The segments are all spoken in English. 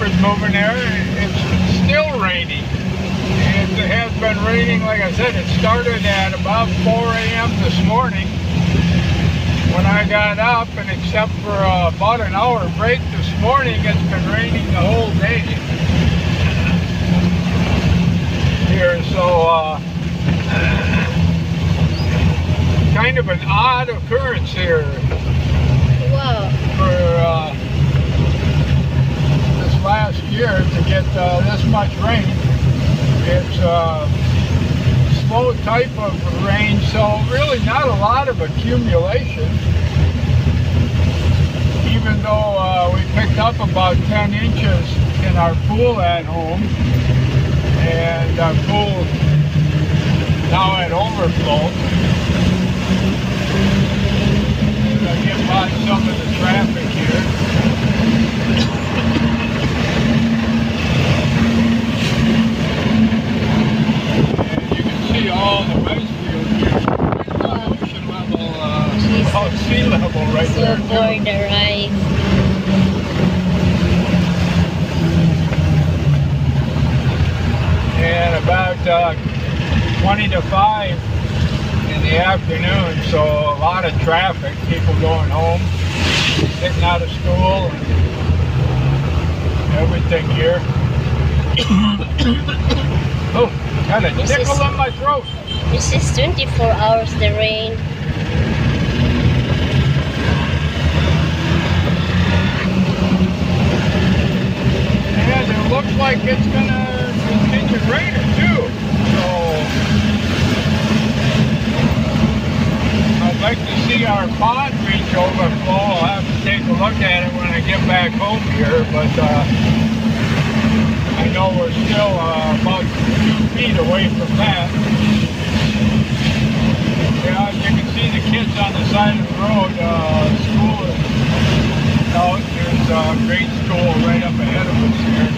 was moving there, it's still raining. It has been raining, like I said, it started at about 4 a.m. this morning when I got up, and except for about an hour break this morning, it's been raining the whole day here. So kind of an odd occurrence here. Wow. For this last year to get this much rain. It's a slow type of rain, so really not a lot of accumulation. Even though we picked up about 10 inches in our pool at home, and our pool now at overflow. I get by some of the traffic here. All the rice fields here. There's ocean level, about sea level right so there. So for the rice. And about 20 to 5 in the afternoon, so a lot of traffic, people going home, getting out of school, and everything here. Oh, got a tickle in my throat. This is 24 hours the rain. And it looks like it's gonna continue raining too. So I'd like to see our pond reach overflow. I'll have to take a look at it when I get back home here, but I know we're still about 2 feet away from that. Yeah, you can see the kids on the side of the road. School is out. There's a grade school right up ahead of us here.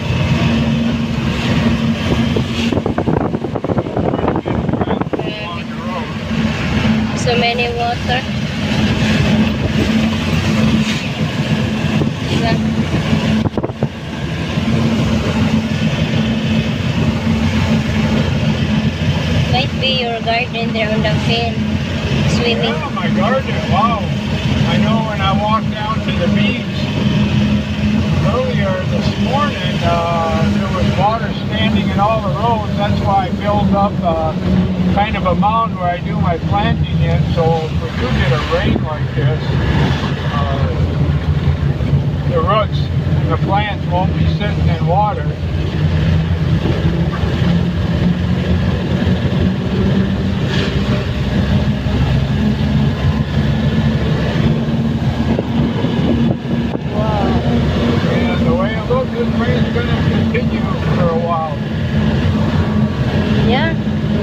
Along the road. So many water. Yeah. Might be your garden there on the field, swimming. Yeah, my garden, wow. I know when I walked down to the beach earlier this morning, there was water standing in all the roads. That's why I built up kind of a mound where I do my planting in. So if we do get a rain like this, the roots and the plants won't be sitting in water. This rain's going to continue for a while. Yeah,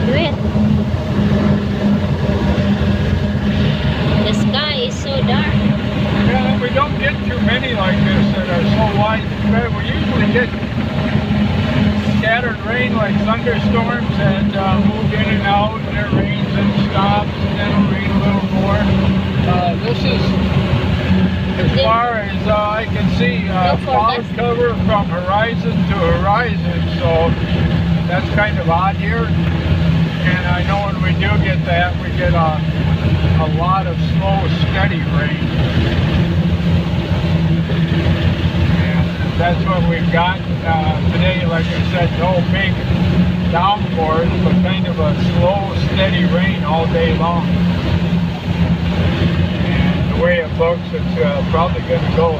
do it. The sky is so dark. Yeah, we don't get too many like this that are so widespread. We usually get scattered rain like thunderstorms that move in and out, and it rains and stops, and then it'll rain a little more. This is, as far as I can see, cloud cover from horizon to horizon, so that's kind of odd here. And I know when we do get that, we get a lot of slow, steady rain. And that's what we've got today. Like I said, no big downpours, but kind of a slow, steady rain all day long. The way it looks, it's probably going to go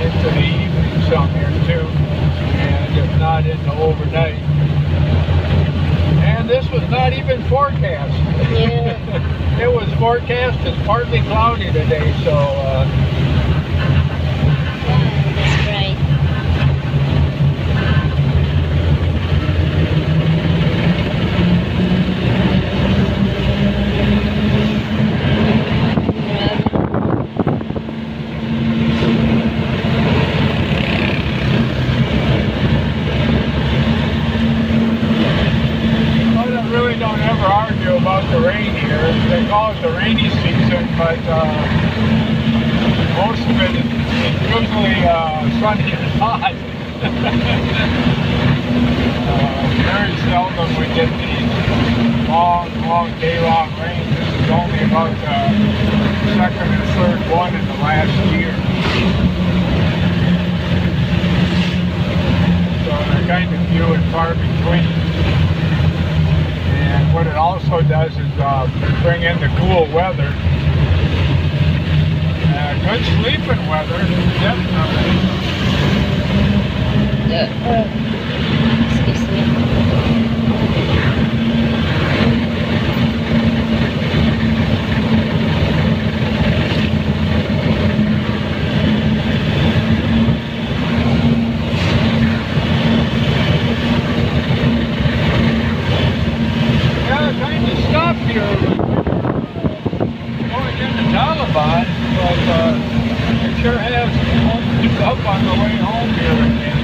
into the evening some here too, and if not into overnight. And this was not even forecast. Yeah. It was forecast as partly cloudy today, so that's right. about the rain here. They call it the rainy season, but most of it is usually sunny and hot. Very seldom we get these long day-long rains. This is only about the second or third one in the last year. So they're kind of few and far between. And what it also does is bring in the cool weather. Good sleeping weather, definitely. Excuse me. Kind of stopped here going into Talibon, but it sure has opened up on the way home here again.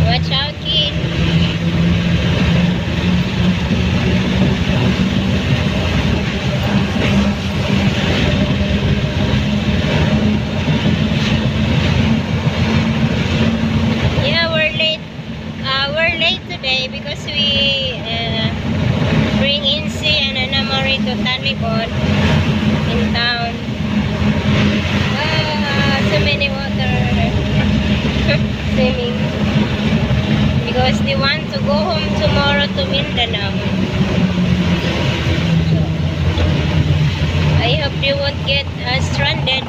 Watch out, kid. Yeah, we're late. We're late today because we bring Insi and Anamari to Talibon in town. So many water swimming. Because they want to go home tomorrow to Mindanao. So, I hope they won't get stranded.